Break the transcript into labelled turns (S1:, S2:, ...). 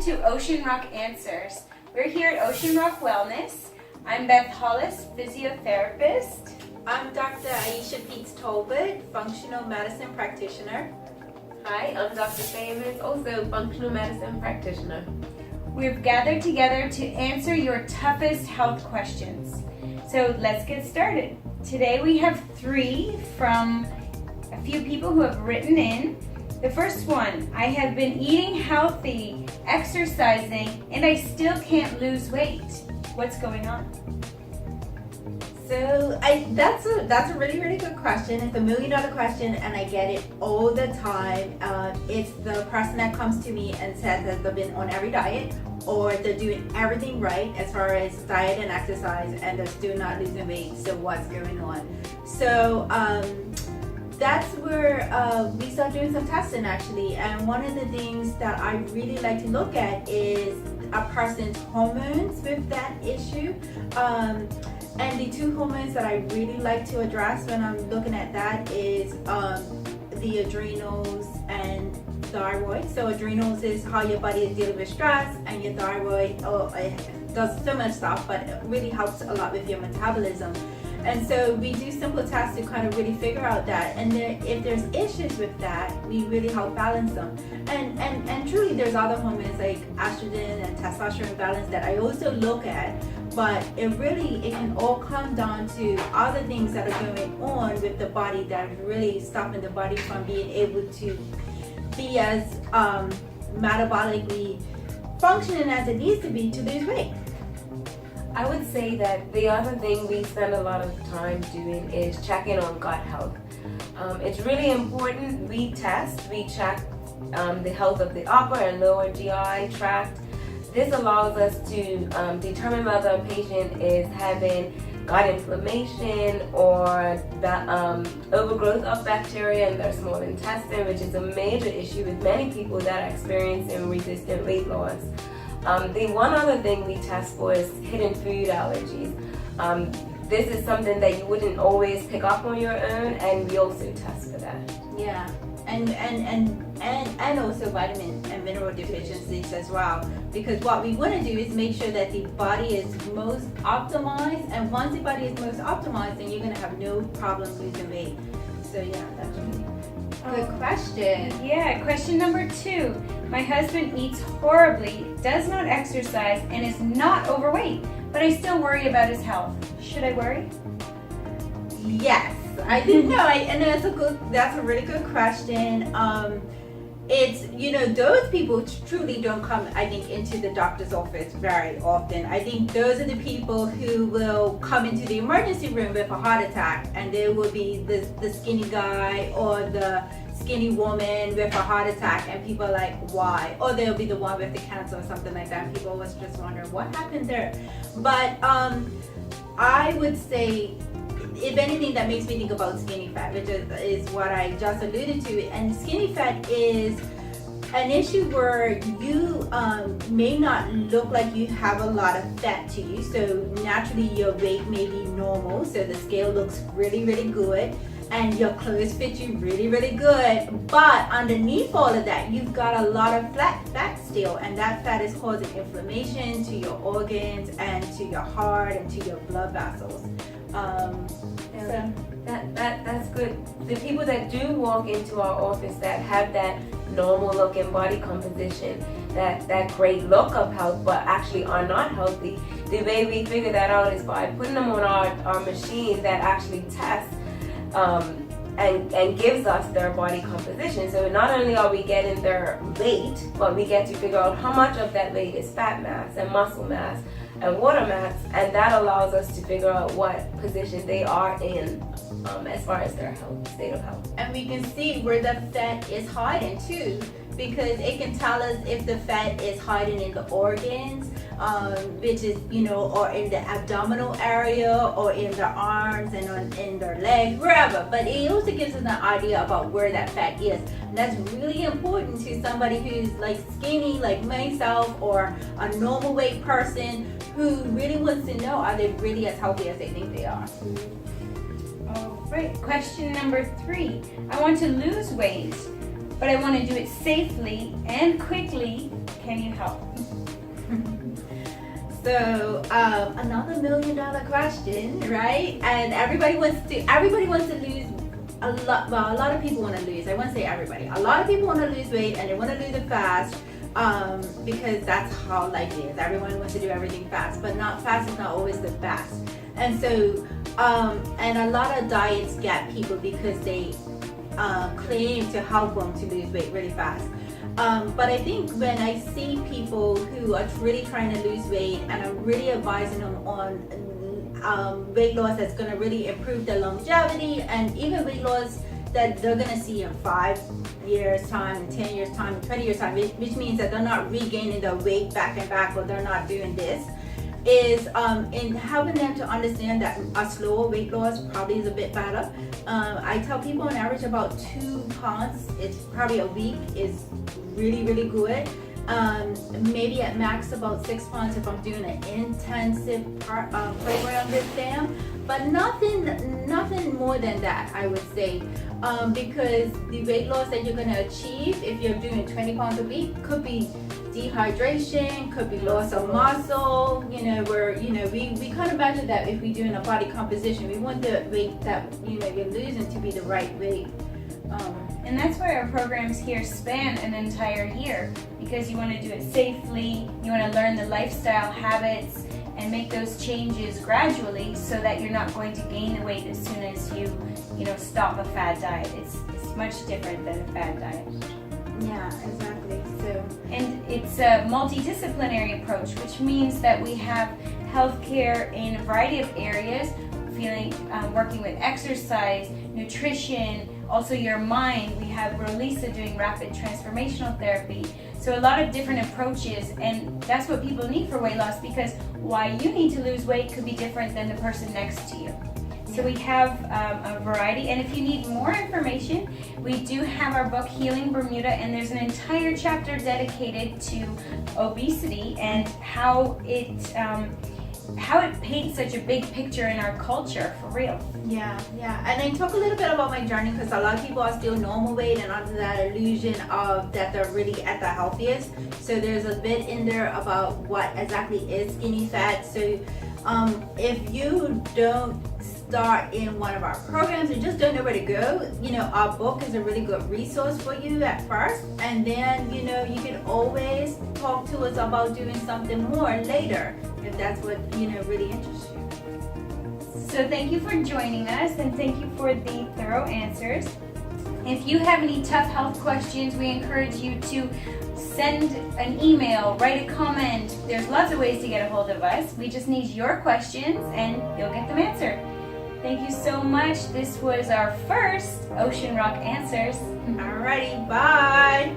S1: to Ocean Rock Answers. We're here at Ocean Rock Wellness. I'm Beth Hollis, physiotherapist.
S2: I'm Dr. Aisha Peets Tolbert, functional medicine practitioner.
S3: Hi, I'm Dr. Famous, also functional medicine practitioner.
S1: We've gathered together to answer your toughest health questions. So let's get started. Today we have 3 from a few people who have written in. The first one, I have been eating healthy, exercising, and I still can't lose weight. What's going on?
S2: So that's a really good question. It's $1 million question, and I get it all the time. It's the person that comes to me and says that they've been on every diet, or they're doing everything right as far as diet and exercise, and they're still not losing weight. So what's going on? So that's where we start doing some testing actually. And one of the things that I really like to look at is a person's hormones with that issue. And the 2 hormones that I really like to address when I'm looking at that is the adrenals and thyroid. So adrenals is how your body is dealing with stress, and your thyroid it does so much stuff, but it really helps a lot with your metabolism. And so we do simple tests to kind of really figure out that, and if there's issues with that, we really help balance them. And truly there's other hormones like estrogen and testosterone balance that I also look at, but it can all come down to other things that are going on with the body that are really stopping the body from being able to be as metabolically functioning as it needs to be to lose weight.
S3: I would say that the other thing we spend a lot of time doing is checking on gut health. It's really important. We check the health of the upper and lower GI tract. This allows us to determine whether a patient is having gut inflammation or overgrowth of bacteria in their small intestine, which is a major issue with many people that are experiencing resistant weight loss. The one other thing we test for is hidden food allergies. This is something that you wouldn't always pick up on your own, and we also test for that.
S2: Yeah, and also vitamin and mineral deficiencies as well. Because what we want to do is make sure that the body is most optimized, and once the body is most optimized, then you're going to have no problem losing weight. So yeah, that's really good question.
S1: Yeah, question number 2. My husband eats horribly, does not exercise, and is not overweight, but I still worry about his health. Should I worry?
S2: Yes, I think and that's a really good question. It's, those people truly don't come, I think, into the doctor's office very often. I think those are the people who will come into the emergency room with a heart attack, and there will be the skinny guy or the skinny woman with a heart attack, and people are like, why? Or they'll be the one with the cancer or something like that. People always just wonder what happened there. But I would say, if anything, that makes me think about skinny fat, which is what I just alluded to. And skinny fat is an issue where you may not look like you have a lot of fat to you. So naturally your weight may be normal, so the scale looks really good, and your clothes fit you really good. But underneath all of that, you've got a lot of fat still, and that fat is causing inflammation to your organs and to your heart and to your blood vessels.
S3: That's good. The people that do walk into our office that have that normal looking body composition, that great look of health, but actually are not healthy, the way we figure that out is by putting them on our machine that actually tests and gives us their body composition. So not only are we getting their weight, but we get to figure out how much of that weight is fat mass and muscle mass and water mass, and that allows us to figure out what position they are in as far as their state of health.
S2: And we can see where the fat is hiding too, because it can tell us if the fat is hiding in the organs, which is, or in the abdominal area, or in their arms and in their legs, wherever. But it also gives us an idea about where that fat is. And that's really important to somebody who's like skinny, like myself, or a normal weight person who really wants to know, are they really as healthy as they think they are?
S1: All right, question number 3. I want to lose weight, but I want to do it safely and quickly. can you help?
S2: So another $1 million question, right? And everybody wants to lose a lot. Well, a lot of people want to lose. I won't say everybody. A lot of people want to lose weight and they want to lose it fast, because that's how life is. Everyone wants to do everything fast, but fast is not always the best. And so, and a lot of diets get people because they claim to help them to lose weight really fast. But I think when I see people who are really trying to lose weight and I'm really advising them on weight loss that's going to really improve their longevity, and even weight loss that they're going to see in 5 years time, 10 years time, 20 years time, which means that they're not regaining their weight back and back, or they're not doing this, is in helping them to understand that a slower weight loss probably is a bit better. I tell people on average about 2 pounds, it's probably a week, is really, really good. Maybe at max about 6 pounds if I'm doing an intensive program with them, but nothing more than that, I would say, because the weight loss that you're going to achieve if you're doing 20 pounds a week could be dehydration, could be loss of muscle, where, we kind of measure that if we're doing a body composition. We want the weight that, you're losing to be the right weight.
S1: And that's why our programs here span an entire year, because you want to do it safely, you want to learn the lifestyle habits and make those changes gradually so that you're not going to gain the weight as soon as you stop a fad diet. It's much different than a fad diet.
S2: Yeah, exactly. So,
S1: and it's a multidisciplinary approach, which means that we have healthcare in a variety of areas, working with exercise, nutrition, also your mind. We have Rolisa doing rapid transformational therapy. So a lot of different approaches, and that's what people need for weight loss, because why you need to lose weight could be different than the person next to you. So we have a variety, and if you need more information, we do have our book Healing Bermuda, and there's an entire chapter dedicated to obesity and how it paints such a big picture in our culture, for real.
S2: Yeah. And I talk a little bit about my journey, because a lot of people are still normal weight and under that illusion of that they're really at the healthiest. So there's a bit in there about what exactly is skinny fat. So if you don't start in one of our programs and just don't know where to go, our book is a really good resource for you at first, and then you can always talk to us about doing something more later if that's what really interests you.
S1: So thank you for joining us, and thank you for the thorough answers. If you have any tough health questions, we encourage you to send an email, write a comment. There's lots of ways to get a hold of us. We just need your questions and you'll get them answered. Thank you so much. This was our first Ocean Rock Answers.
S2: Alrighty, bye.